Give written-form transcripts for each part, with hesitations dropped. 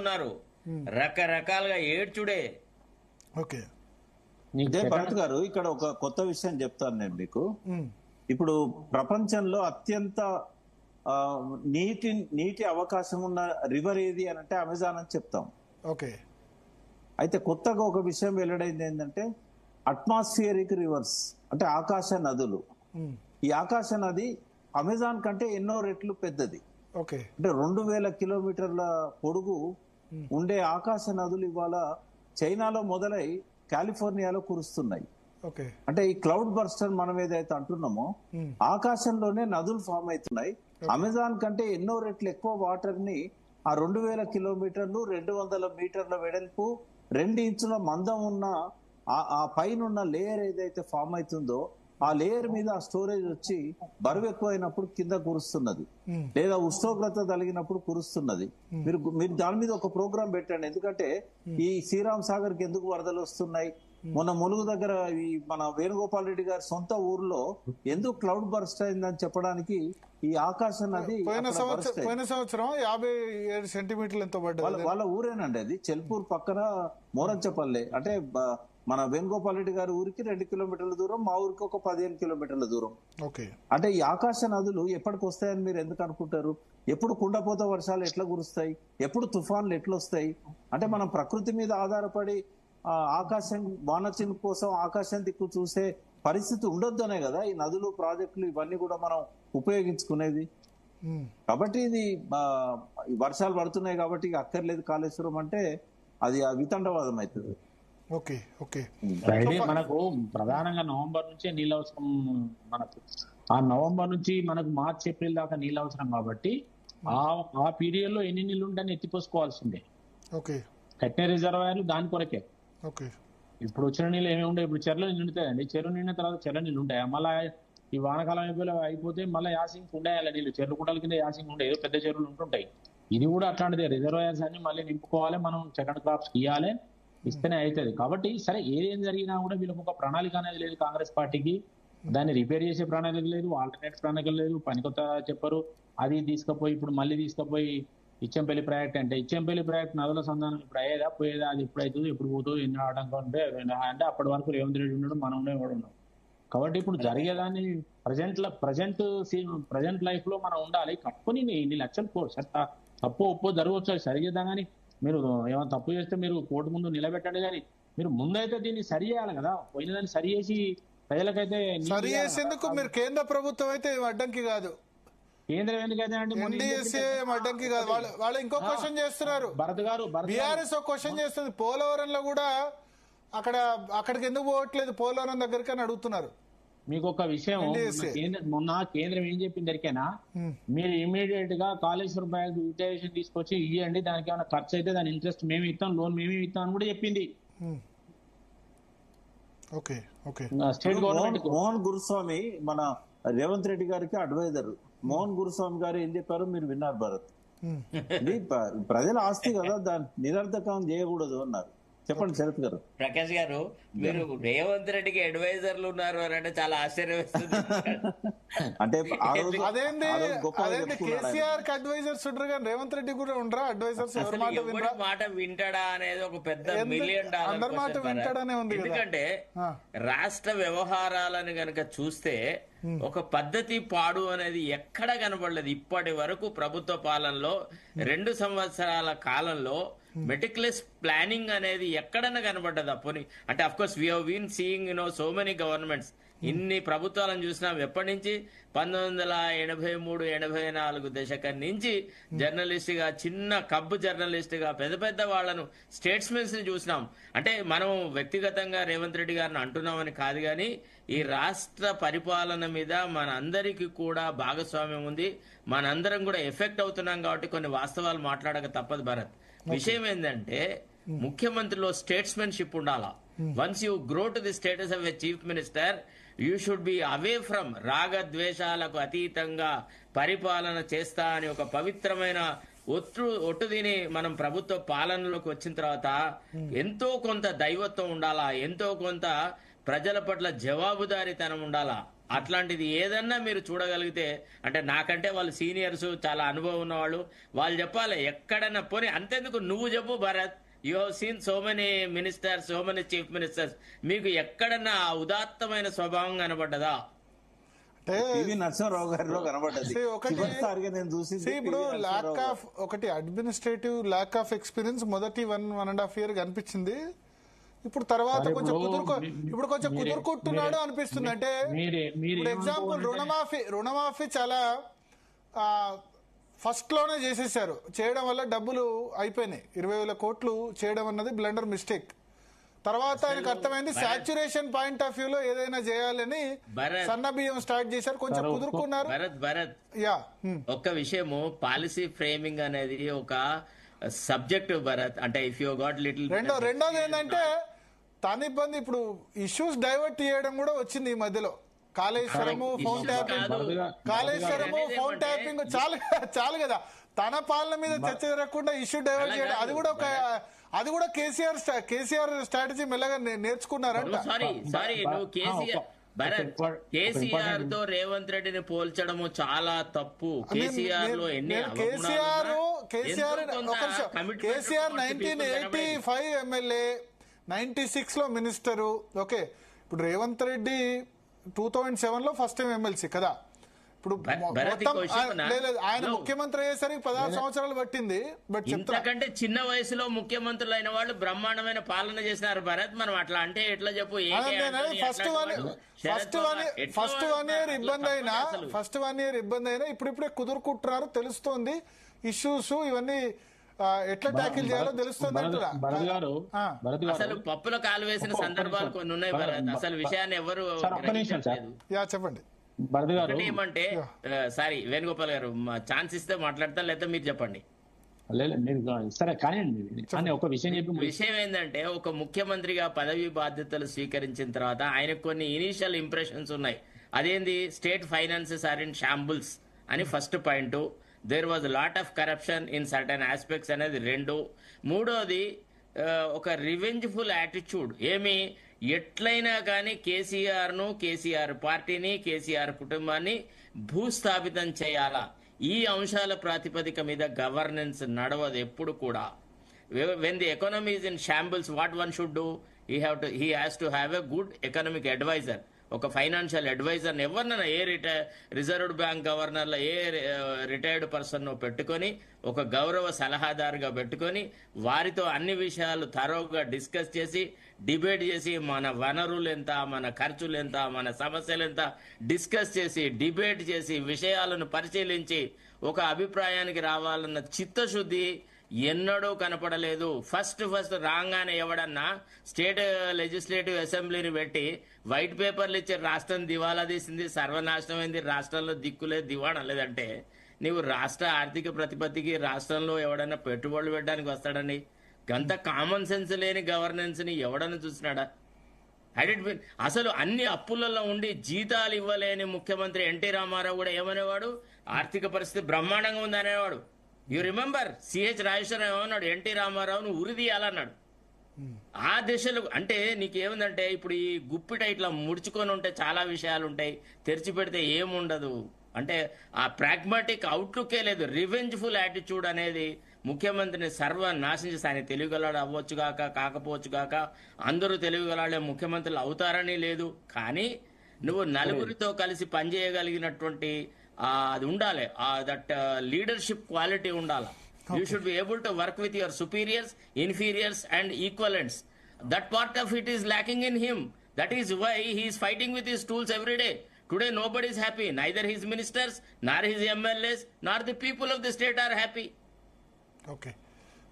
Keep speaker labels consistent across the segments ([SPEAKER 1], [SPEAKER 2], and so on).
[SPEAKER 1] ఉన్నారు, రకరకాలుగా ఏడ్చుడే.
[SPEAKER 2] ఓకే
[SPEAKER 3] భరత్ గారు, ఇక్కడ ఒక కొత్త విషయం చెప్తాను నేను మీకు. ఇప్పుడు ప్రపంచంలో అత్యంత నీటి అవకాశం ఉన్న రివర్ ఏది అని అంటే అమెజాన్ అని చెప్తాం.
[SPEAKER 2] ఓకే.
[SPEAKER 3] అయితే కొత్తగా ఒక విషయం వెల్లడైంది ఏంటంటే అట్మాస్ఫియరిక్ రివర్స్, అంటే ఆకాశ నదులు. ఈ ఆకాశ నది అమెజాన్ కంటే ఎన్నో రెట్లు పెద్దది.
[SPEAKER 2] ఓకే.
[SPEAKER 3] అంటే 2000 కిలోమీటర్ల పొడుగు ఉండే ఆకాశ నదులు ఇవాళ చైనాలో మొదలై కాలిఫోర్నియాలో కురుస్తున్నాయి.
[SPEAKER 2] ఓకే.
[SPEAKER 3] అంటే ఈ క్లౌడ్ బర్స్టర్ మనం ఏదైతే అంటున్నామో ఆకాశంలోనే నదులు ఫామ్ అవుతున్నాయి. అమెజాన్ కంటే ఎన్నో రెట్లు ఎక్కువ వాటర్ ని ఆ 2000 కిలోమీటర్లు 200 మీటర్ల వెడల్పు 2 ఇంచుల మందం ఉన్న ఆ పైన లేయర్ ఏదైతే ఫామ్ అవుతుందో ఆ లేయర్ మీద ఆ స్టోరేజ్ వచ్చి బరువు ఎక్కువైనప్పుడు కింద కురుస్తున్నది, లేదా ఉష్ణోగ్రత తగినప్పుడు కురుస్తున్నది. మీరు దాని మీద ఒక ప్రోగ్రామ్ పెట్టండి. ఎందుకంటే ఈ శ్రీరామ్ సాగర్ కి ఎందుకు వరదలు వస్తున్నాయి, మొన్న ములుగు దగ్గర ఈ మన వేణుగోపాల్ రెడ్డి గారి సొంత ఊర్లో ఎందుకు క్లౌడ్ బర్స్ట్ అయిందని చెప్పడానికి ఈ ఆకాశం నది
[SPEAKER 2] పోయిన సంవత్సరం 57 సెంటీమీటర్లు ఎంతో పడ్డది.
[SPEAKER 3] వాళ్ళ ఊరేనండి అది, చెల్పూర్ పక్కన మోరంచపల్లె. అంటే మన వేణుగోపాల్ రెడ్డి గారి ఊరికి 2 కిలోమీటర్ల దూరం, మా ఊరికి ఒక 15 కిలోమీటర్ల దూరం.
[SPEAKER 2] ఓకే.
[SPEAKER 3] అంటే ఈ ఆకాశ నదులు ఎప్పటికి వస్తాయని మీరు ఎందుకు అనుకుంటారు? ఎప్పుడు కుండపోత వర్షాలు ఎట్లా కురుస్తాయి, ఎప్పుడు తుఫాన్లు ఎట్లా వస్తాయి? అంటే మనం ప్రకృతి మీద ఆధారపడి ఆకాశం వానచిన్ కోసం ఆకాశం దిక్కు చూసే పరిస్థితి ఉండొద్దనే కదా ఈ నదులు, ప్రాజెక్టులు ఇవన్నీ కూడా మనం ఉపయోగించుకునేది. కాబట్టి ఇది వర్షాలు పడుతున్నాయి కాబట్టి అక్కర్లేదు కాళేశ్వరం అంటే అది వితండవాదం అవుతుంది.
[SPEAKER 2] ఓకే. ఓకే.
[SPEAKER 4] మనకు ప్రధానంగా నవంబర్ నుంచే నీళ్ళు అవసరం. మనకు ఆ నవంబర్ నుంచి మనకు మార్చ్ ఏప్రిల్ దాకా నీళ్ళు అవసరం కాబట్టి ఆ పీరియడ్ లో ఎన్ని నీళ్ళు ఉంటాయని ఎత్తిపోసుకోవాల్సిందే.
[SPEAKER 2] ఓకే.
[SPEAKER 4] కట్టిన రిజర్వాయర్లు దాని కొరకే.
[SPEAKER 2] ఓకే.
[SPEAKER 4] ఇప్పుడు వచ్చిన నీళ్ళు ఏమి ఉంటాయి? ఇప్పుడు చెరువులు నిండుతాయండి, చెరువు నిండిన తర్వాత చెరువు నీళ్ళు ఉంటాయి. మళ్ళీ ఈ వానకాలం అయిపోతే మళ్ళీ యాసింగ్ ఉండాలి నీళ్ళు, చెరువు కుంటల కింద యాసింగ్ ఉంటాయి, ఏదో పెద్ద చెరువులు ఉంటుంటాయి. ఇది కూడా అట్లాంటిదే, రిజర్వాయర్స్ అన్ని మళ్ళీ నింపుకోవాలి, మనం సెకండ్ క్రాప్స్ ఇవ్వాలి, ఇస్తేనే అవుతుంది. కాబట్టి సరే ఏదేం జరిగినా కూడా వీళ్ళకి ఒక ప్రణాళిక అనేది లేదు కాంగ్రెస్ పార్టీకి. దాన్ని రిపేర్ చేసే ప్రణాళిక లేదు, ఆల్టర్నేట్ ప్రణాళిక లేదు, పనికొత్త చెప్పరు. అది తీసుకుపోయి ఇప్పుడు మళ్ళీ తీసుకుపోయి ఇచ్చంపల్లి ప్రాజెక్ట్ అంటే ఇచ్చంపల్లి ప్రాజెక్ట్ నదుల సంధానం ఇప్పుడు అయ్యేదా పోయేదా, అది ఎప్పుడు అవుతుంది, ఎప్పుడు పోతుంది, ఎన్ని ఆటంకం ఉంటే అంటే అప్పటి వరకు రేవంత్ రెడ్డి ఉన్నాడు, మనం ఉన్నాం. కాబట్టి ఇప్పుడు జరిగేదాన్ని ప్రజెంట్ లైఫ్ లో మనం ఉండాలి. కట్టుకుని ఇన్ని లక్షలు తప్పు ఒప్పో జరగవచ్చు, సరిగేదా. కానీ మీరు ఏమైనా తప్పు చేస్తే మీరు కోర్టు ముందు నిలబెట్టండి, కానీ మీరు ముందైతే దీన్ని సరి చేయాలి కదా. పోయినదాన్ని సరి చేసి ప్రజలకైతే
[SPEAKER 2] సరి చేసేందుకు మీరు కేంద్ర ప్రభుత్వం అయితే అడ్డంకి కాదు,
[SPEAKER 4] కేంద్రం ఎందుకైతే
[SPEAKER 2] అడ్డంకి కాదు. వాళ్ళు ఇంకో క్వశ్చన్ చేస్తున్నారు,
[SPEAKER 4] భరత్ గారు,
[SPEAKER 2] బీఆర్ఎస్ ఒక క్వశ్చన్ చేస్తుంది, పోలవరంలో కూడా అక్కడికి ఎందుకు పోవట్లేదు పోలవరం దగ్గరికి అని అడుగుతున్నారు.
[SPEAKER 4] మీకు ఒక విషయం, మొన్న కేంద్రం ఏం చెప్పింది ఎరికేనా, మీరు ఇమీడియట్ గా కాళేశ్వరం బ్యాంక్ యూటిలైజేషన్ తీసుకొచ్చి ఇవ్వండి, దానికి ఏమైనా ఖర్చు అయితే దాని ఇంట్రెస్ట్ మేము ఇస్తాం, లోన్ మేమే ఇస్తాం అని కూడా చెప్పింది
[SPEAKER 3] స్టేట్ గవర్నమెంట్. మోహన్ గురుస్వామి మన రేవంత్ రెడ్డి గారికి అడ్వైజర్. మోహన్ గురుస్వామి గారు ఏం చెప్పారో మీరు విన్నారు భరత్. ఇది ప్రజల ఆస్తి కదా, దాన్ని నిరర్థకం చేయకూడదు అన్నారు. చెప్పండి శరత్ గారు.
[SPEAKER 1] ప్రకాష్ గారు, మీరు రేవంత్ రెడ్డికి అడ్వైజర్లు ఉన్నారు అని అంటే చాలా ఆశ్చర్యం వేస్తుంది.
[SPEAKER 3] అంటే
[SPEAKER 2] కేసీఆర్ కి అడ్వైజర్స్ ఉంటారు కానీ రేవంత్ రెడ్డి కూడా ఉండరా అడ్వైజర్స్?
[SPEAKER 1] మాట వింటాడా అనేది ఒక పెద్ద $1 మిలియన్
[SPEAKER 2] మాట వింటాడనే ఉంది.
[SPEAKER 1] ఎందుకంటే రాష్ట్ర వ్యవహారాలను గనక చూస్తే ఒక పద్ధతి పాడు అనేది ఎక్కడ కనబడలేదు ఇప్పటి వరకు. ప్రభుత్వ పాలనలో 2 సంవత్సరాల కాలంలో మెటిక్యులస్ ప్లానింగ్ అనేది ఎక్కడన్నా కనబడ్డదా పోనీ? అంటే of course we have been seeing so many governments, ఇన్ని ప్రభుత్వాలను చూసినాం. ఎప్పటి నుంచి 1983-84 దశకం నుంచి జర్నలిస్ట్ గా, చిన్న కబ్బు జర్నలిస్ట్ గా పెద్ద పెద్ద వాళ్లను, స్టేట్స్మెన్స్ ని చూసినాం. అంటే మనం వ్యక్తిగతంగా రేవంత్ రెడ్డి గారిని అంటున్నామని కాదు, కానీ ఈ రాష్ట్ర పరిపాలన మీద మన అందరికీ కూడా భాగస్వామ్యం ఉంది, మనందరం కూడా ఎఫెక్ట్ అవుతున్నాం. కాబట్టి కొన్ని వాస్తవాలు మాట్లాడక తప్పదు భరత్. విషయం ఏంటంటే ముఖ్యమంత్రిలో స్టేట్స్మెన్షిప్ ఉండాలా. Once you grow to the status of a chief minister, you should be away from రాగద్వేషాలకు అతీతంగా పరిపాలన చేస్తా అని ఒక పవిత్రమైన ఒట్టు దీని మనం ప్రభుత్వ పాలనలోకి వచ్చిన తర్వాత ఎంతో కొంత దైవత్వం ఉండాలా, ఎంతో కొంత ప్రజల పట్ల జవాబుదారీతనం ఉండాలా. అట్లాంటిది ఏదన్నా మీరు చూడగలిగితే, అంటే నాకంటే వాళ్ళు సీనియర్స్, చాలా అనుభవం ఉన్నవాళ్ళు, వాళ్ళు చెప్పాలి ఎక్కడన్నా. పోనీ అంతెందుకు నువ్వు చెప్పు Bharat, you have seen so many ministers, so many chief ministers, మీకు ఎక్కడన్నా ఆ ఉదాత్తమైన స్వభావం కనబడ్డదా?
[SPEAKER 2] అంటే
[SPEAKER 3] పివి నరసింహారావు గారిలో కనబడ్డది.
[SPEAKER 2] See, ఒకటి-
[SPEAKER 3] చివరిసారిగా నేను చూసింది
[SPEAKER 2] See, ఇప్పుడు
[SPEAKER 3] పివి
[SPEAKER 2] ల్యాక్
[SPEAKER 3] నరసింహారావు
[SPEAKER 2] ఆఫ్ ఒకటి అడ్మినిస్ట్రేటివ్ ల్యాక్ ఆఫ్ ఎక్స్పీరియన్స్ మొదటి 1.5 year కనిపించింది. ఇప్పుడు తర్వాత
[SPEAKER 4] మరి
[SPEAKER 2] కొంచెం
[SPEAKER 4] ఇప్పుడు
[SPEAKER 2] ఇప్పుడు కొంచెం
[SPEAKER 4] మీరే-
[SPEAKER 2] కుదురుకుంటున్నాడు అనిపిస్తుంది. అంటే ఇప్పుడు ఎగ్జాంపుల్ రుణమాఫీ చాలా ఫస్ట్ లోనే చేసేసారు. చేయడం వల్ల డబ్బులు అయిపోయినాయి. 20,000 కోట్లు చేయడం అన్నది బ్లండర్ మిస్టేక్. తర్వాత ఆయనకు అర్థమైంది సాచురేషన్ పాయింట్ ఆఫ్ వ్యూ లో ఏదైనా చేయాలని
[SPEAKER 1] భరత్.
[SPEAKER 2] సన్న బియ్యం స్టార్ట్ చేశారు. కొంచెం కుదురుకున్నారు.
[SPEAKER 1] భరత్
[SPEAKER 2] యా
[SPEAKER 1] ఒక్క విషయము, పాలసీ ఫ్రేమింగ్ అనేది ఒక సబ్జెక్ట్ భరత్. అంటే ఇఫ్ యూ గాట్ లిటిల్
[SPEAKER 2] రెండోది ఏంటంటే తన ఇబ్బంది. ఇప్పుడు ఇష్యూస్ డైవర్ట్ చేయడం కూడా వచ్చింది ఈ మధ్యలో. Kaleshwaram
[SPEAKER 1] Correct.
[SPEAKER 2] Phone
[SPEAKER 1] Issues
[SPEAKER 2] tapping,
[SPEAKER 1] కాదు.
[SPEAKER 2] కాళేశ్వరము
[SPEAKER 1] అనేది
[SPEAKER 2] ఫోన్
[SPEAKER 1] ఏమంటే-
[SPEAKER 2] ట్యాపింగ్ చాలు కదా. తన పాలన మీద చర్చ జరగకుండా ఇష్యూ డైవర్ట్
[SPEAKER 1] అలా
[SPEAKER 2] చేయడం,
[SPEAKER 1] కాదు.
[SPEAKER 2] అది కూడా కేసీఆర్ స్ట్రాటజీ మెల్లగా నేర్చుకున్నారంట.
[SPEAKER 1] సారీ నువ్వు కేసీఆర్ భరత్, కేసీఆర్ తో రేవంత్ రెడ్డిని పోల్చడము చాలా తప్పు. కేసీఆర్ లో ఎన్ని
[SPEAKER 2] కేసీఆర్
[SPEAKER 1] అవగుణాలున్నా, ఎంతో కొంత commitment
[SPEAKER 2] కేసీఆర్
[SPEAKER 1] ఉన్న people
[SPEAKER 2] 1985 ఎమ్మెల్యే, 96 లో మినిస్టరు. ఓకే, ఇప్పుడు రేవంత్ రెడ్డి 2007 లో ఫస్ట్ టైం ఎమ్మెల్సీ కదా. ఇప్పుడు
[SPEAKER 1] భరత్
[SPEAKER 2] మొత్తం
[SPEAKER 1] ఇంకో విషయం ఉన్నా?
[SPEAKER 2] లేదు, ఆయన
[SPEAKER 1] No.
[SPEAKER 2] ముఖ్యమంత్రి అయ్యేసరికి 16 సంవత్సరాలు పట్టింది. బట్ చెప్తా,
[SPEAKER 1] ఇంతకంటే చిన్న వయసులో ముఖ్యమంత్రులు అయిన వాళ్ళు బ్రహ్మాండమైన పాలన చేసినారు భరత్. మనం అట్లా అంటే ఎట్లా చెప్పు?
[SPEAKER 2] ఫస్ట్ 1 year ఇబ్బంది అయినా ఇప్పుడిప్పుడే కుదురుకుంటున్నారు. తెలుస్తోంది ఇష్యూస్ ఇవన్నీ ఎట్లా ట్యాకిల్ చేయాలో తెలుస్తుంది అంటున్నా.
[SPEAKER 4] భరత్ గారు
[SPEAKER 1] అసలు పప్పులో కాలు వేసిన సందర్భాలు కొన్ని ఉన్నాయి భరత్. అసలు విషయాన్ని ఎవరు
[SPEAKER 4] సార్, ఒక్క నిమిషం సార్.
[SPEAKER 2] యా చెప్పండి
[SPEAKER 4] భరత్ గారు
[SPEAKER 1] ఒకటి ఏమంటే, సారీ వేణుగోపాల్ గారు, ఛాన్స్ ఇస్తే మాట్లాడతా, లేదా మీరు చెప్పండి.
[SPEAKER 4] లేదు మీరు సరే కానీ ఒక విషయం చెప్పి
[SPEAKER 1] విషయం ఏంటంటే, ఒక ముఖ్యమంత్రిగా పదవి బాధ్యతలు స్వీకరించిన తర్వాత ఆయనకు కొన్ని ఇనీషియల్ ఇంప్రెషన్స్ ఉన్నాయి. అదేంది, state finances are in shambles అని first point. There was lot of corruption in certain aspects అనేది 2. మూడోది ఒక రివెంజ్ఫుల్ యాటిట్యూడ్. ఏమి, ఎట్లయినా కానీ కేసీఆర్ను, కేసీఆర్ పార్టీని, కేసీఆర్ కుటుంబాన్ని భూస్థాపితం చేయాలా, ఈ అంశాల ప్రాతిపదిక మీద గవర్నెన్స్ నడవదు ఎప్పుడు కూడా. When the economy is in shambles, what one should do, he has to have a good economic adviser, ఒక ఫైనాన్షియల్ అడ్వైజర్ని ఎవరినైనా, రిజర్వ్డ్ బ్యాంక్ గవర్నర్లో రిటైర్డ్ పర్సన్ పెట్టుకొని, ఒక గౌరవ సలహాదారుగా పెట్టుకొని, వారితో అన్ని విషయాలు తరోగా డిస్కస్ చేసి, డిబేట్ చేసి, మన వనరులు ఎంత, మన ఖర్చులు ఎంత, మన సమస్యలు ఎంత డిస్కస్ చేసి, డిబేట్ చేసి, విషయాలను పరిశీలించి ఒక అభిప్రాయానికి రావాలన్న చిత్తశుద్ధి ఎన్నడూ కనపడలేదు. ఫస్ట్ రాగానే ఎవడన్నా స్టేట్ లెజిస్లేటివ్ అసెంబ్లీని పెట్టి వైట్ పేపర్లు ఇచ్చి రాష్ట్రం దివాలా తీసింది, సర్వనాశనం అయింది, రాష్ట్రంలో దిక్కులేదు, దివాణం లేదంటే, నీవు రాష్ట్ర ఆర్థిక ప్రతిపత్తికి రాష్ట్రంలో ఎవడన్నా పెట్టుబడులు పెట్టడానికి వస్తాడని? గంత కామన్ సెన్స్ లేని గవర్నెన్స్ ని ఎవడన్నా చూసినాడా? అసలు అన్ని అప్పులలో ఉండి జీతాలు ఇవ్వలేని ముఖ్యమంత్రి ఎన్టీ రామారావు కూడా ఏమనేవాడు, ఆర్థిక పరిస్థితి బ్రహ్మాండంగా ఉంది అనేవాడు. యు రిమెంబర్, సిహెచ్ రాజేశ్వరరావు ఏమన్నాడు, ఎన్టీ రామారావును ఉరిదీయాలన్నాడు. ఆ దిశలు అంటే నీకేముందంటే, ఇప్పుడు ఈ గుప్పిట ఇట్లా ముడుచుకొని ఉంటే చాలా విషయాలు ఉంటాయి, తెరిచి పెడితే ఏముండదు. అంటే ఆ ప్రాగ్మాటిక్ అవుట్లుకే లేదు. రివెంజ్ఫుల్ యాటిట్యూడ్ అనేది ముఖ్యమంత్రిని సర్వనాశనం చేసి, ఆయన తెలుగుగలాడు అవ్వచ్చు గాక, కాకపోవచ్చు గాక, అందరూ తెలుగుగలాడే ముఖ్యమంత్రులు అవుతారని లేదు. కానీ నువ్వు నలుగురితో కలిసి పనిచేయగలిగినటువంటి అది ఉండాలి, దట్ లీడర్షిప్ క్వాలిటీ ఉండాలి. You should be able to work with your superiors, inferiors and equivalents. That part of it is lacking in him. That is why he is fighting with his tools every day. Today nobody is happy. Neither his ministers, nor his MLAs, nor the people of the state are happy.
[SPEAKER 2] Okay.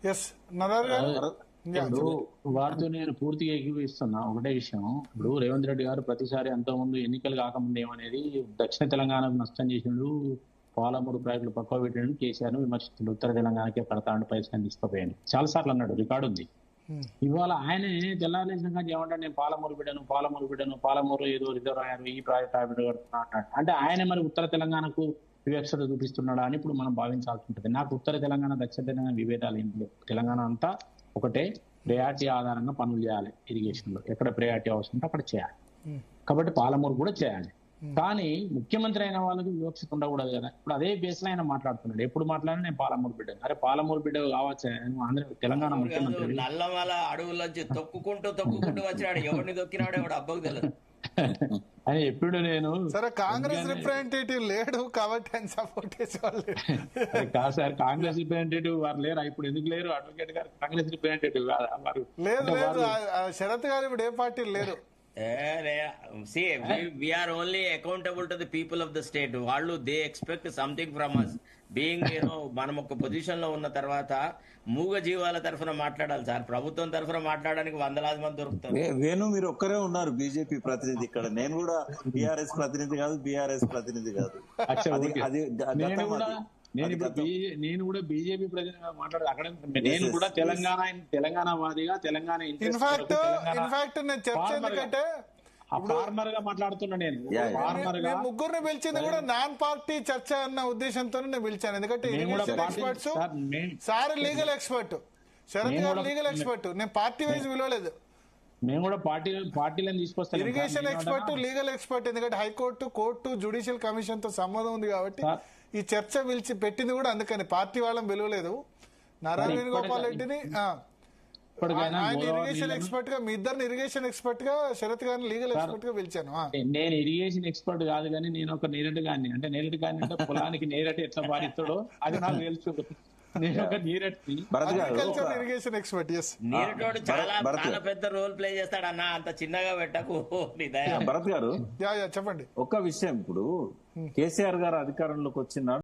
[SPEAKER 2] Yes. Nadar garu.
[SPEAKER 4] ఇప్పుడు వారితో నేను పూర్తిగా ఏకీభవిస్తున్నా. ఒకటే విషయం, ఇప్పుడు రేవంత్ రెడ్డి గారు ప్రతిసారి అంతకుముందు ఎన్నికలు కాకముందు ఏమనేది, దక్షిణ తెలంగాణకు నష్టం చేసిండు, పాలమూరు ప్రాజెక్టులు పక్కవ పెట్టిండు, కేసీఆర్ ను విమర్శించాడు, ఉత్తర తెలంగాణకే పడతాండు, పైసలు తీసుకుపోయాను, చాలా సార్లు అన్నాడు, రికార్డు ఉంది. ఇవాళ ఆయన తెల్లారేసినాక ఏమంటాడు, నేను పాలమూరు బిడ్డను, పాలమూరు ఏదో రిజర్వ్ అయ్యారు, ఈ ప్రాజెక్ట్ కడుతున్నా అంటాడు. అంటే ఆయన మరి ఉత్తర తెలంగాణకు వివక్షత చూపిస్తున్నాడా అని ఇప్పుడు మనం భావించాల్సి ఉంటుంది. నాకు ఉత్తర తెలంగాణ, దక్షిణ తెలంగాణ విభేదాలు ఏం లేవు. తెలంగాణ అంతా ఒకటే, ప్రయారిటీ ఆధారంగా పనులు చేయాలి. ఇరిగేషన్ లో ఎక్కడ ప్రయారిటీ అవసరం ఉంటే అక్కడ చేయాలి. కాబట్టి పాలమూరు కూడా చేయాలి. కానీ ముఖ్యమంత్రి అయిన వాళ్ళకి వివక్షత ఉండకూడదు కదా. ఇప్పుడు అదే బేస్ లో ఆయన మాట్లాడుతున్నాడు. ఎప్పుడు మాట్లాడినా నేను పాలమూరు బిడ్డ. అరే పాలమూరు బిడ్డ కావచ్చు, ఆంధ్ర తెలంగాణ ముఖ్యమంత్రి.
[SPEAKER 1] నల్లమల అడవుల్లోంచి తొక్కుకుంటూ వచ్చాడు. ఎవరిని దొక్కినాడు ఎవడు అబ్బకు తెలియదు
[SPEAKER 4] అని ఎప్పుడు నేను.
[SPEAKER 2] సరే కాంగ్రెస్ రిప్రజెంటేటివ్ లేడు కాబట్టి ఆయన సపోర్ట్ చేసేవాళ్ళు.
[SPEAKER 4] కాదు సార్, కాంగ్రెస్ రిప్రజెంటేటివ్ వారు లేరు. ఇప్పుడు ఎందుకు లేరు? అడ్వకేట్ గారు కాంగ్రెస్ రిప్రజెంటేటివ్ వారు
[SPEAKER 2] లేదు. శరత్ గారు ఇప్పుడు ఏ పార్టీ లేరు.
[SPEAKER 1] See, we are only accountable to the people of the state. వాళ్ళు they expect something from us. Being, మనం ఒక పొజిషన్ లో ఉన్న తర్వాత మూగ జీవాల తరఫున మాట్లాడాలి సార్. ప్రభుత్వం తరఫున మాట్లాడడానికి వందలాది మంది దొరుకుతారు.
[SPEAKER 3] వేణు మీరు ఒక్కరే ఉన్నారు బీజేపీ ప్రతినిధి ఇక్కడ. నేను కూడా బీఆర్ఎస్ ప్రతినిధి కాదు, బీఆర్ఎస్ ప్రతినిధి కాదు.
[SPEAKER 4] నేను కూడా బీజేపీ ప్రజలుగా మాట్లాడదు అక్కడ. నేను కూడా తెలంగాణ వాదిగా, తెలంగాణ
[SPEAKER 2] ఇన్ఫాక్ట్ నేను చర్చ ఎందుకంటే
[SPEAKER 4] ఫార్మర్ గా మాట్లాడుతున్నా. నేను ఫార్మర్ గా
[SPEAKER 2] ముగ్గురిని పిలిచింది కూడా నాన్ పార్టీ చర్చ అన్న ఉద్దేశంతో నేను పిలిచాను. ఎందుకంటే irrigation experts, sir legal expert, Sharat గారు లీగల్ ఎక్స్పర్ట్. నేను పార్టీ వైజ్ పిలవలేదు.
[SPEAKER 4] మేము కూడా పార్టీలను తీసుకొస్తాం.
[SPEAKER 2] Irrigation expert, legal expert. ఎందుకంటే హైకోర్టు, కోర్టు, జ్యుడిషియల్ కమిషన్ తో సంబంధం ఉంది కాబట్టి ఈ చర్చ పిలిచి పెట్టింది కూడా అందుకని. పార్టీ వాళ్ళని పిలవలేదు. నారాయణ వేణుగోపాల్ రెడ్డిని ఆయన ఇరిగేషన్ ఎక్స్పర్ట్ గా, మీ ఇద్దరిని ఇరిగేషన్ ఎక్స్పర్ట్ గా, శరత్ గారిని లీగల్ ఎక్స్పర్ట్ గా పిలిచాను.
[SPEAKER 4] నేను ఇరిగేషన్ ఎక్స్పర్ట్ కాదు కానీ నేను ఒక నేరటి గాని. అంటే నేరటి గాని అంటే పొలానికి నేరటి ఎట్లా పారిస్తాడో అది నాకు తెలుసు. నేను ఒక నీరటి
[SPEAKER 2] ఇరిగేషన్ ఎక్స్పర్ట్.
[SPEAKER 1] నీరటోడు చాలా పెద్ద రోల్ ప్లే చేస్తాడు అన్న, అంత చిన్నగా పెట్టకు.
[SPEAKER 3] భరత్ గారు
[SPEAKER 2] చెప్పండి.
[SPEAKER 3] ఒక విషయం, ఇప్పుడు కేసీఆర్ గారు అధికారంలోకి వచ్చిన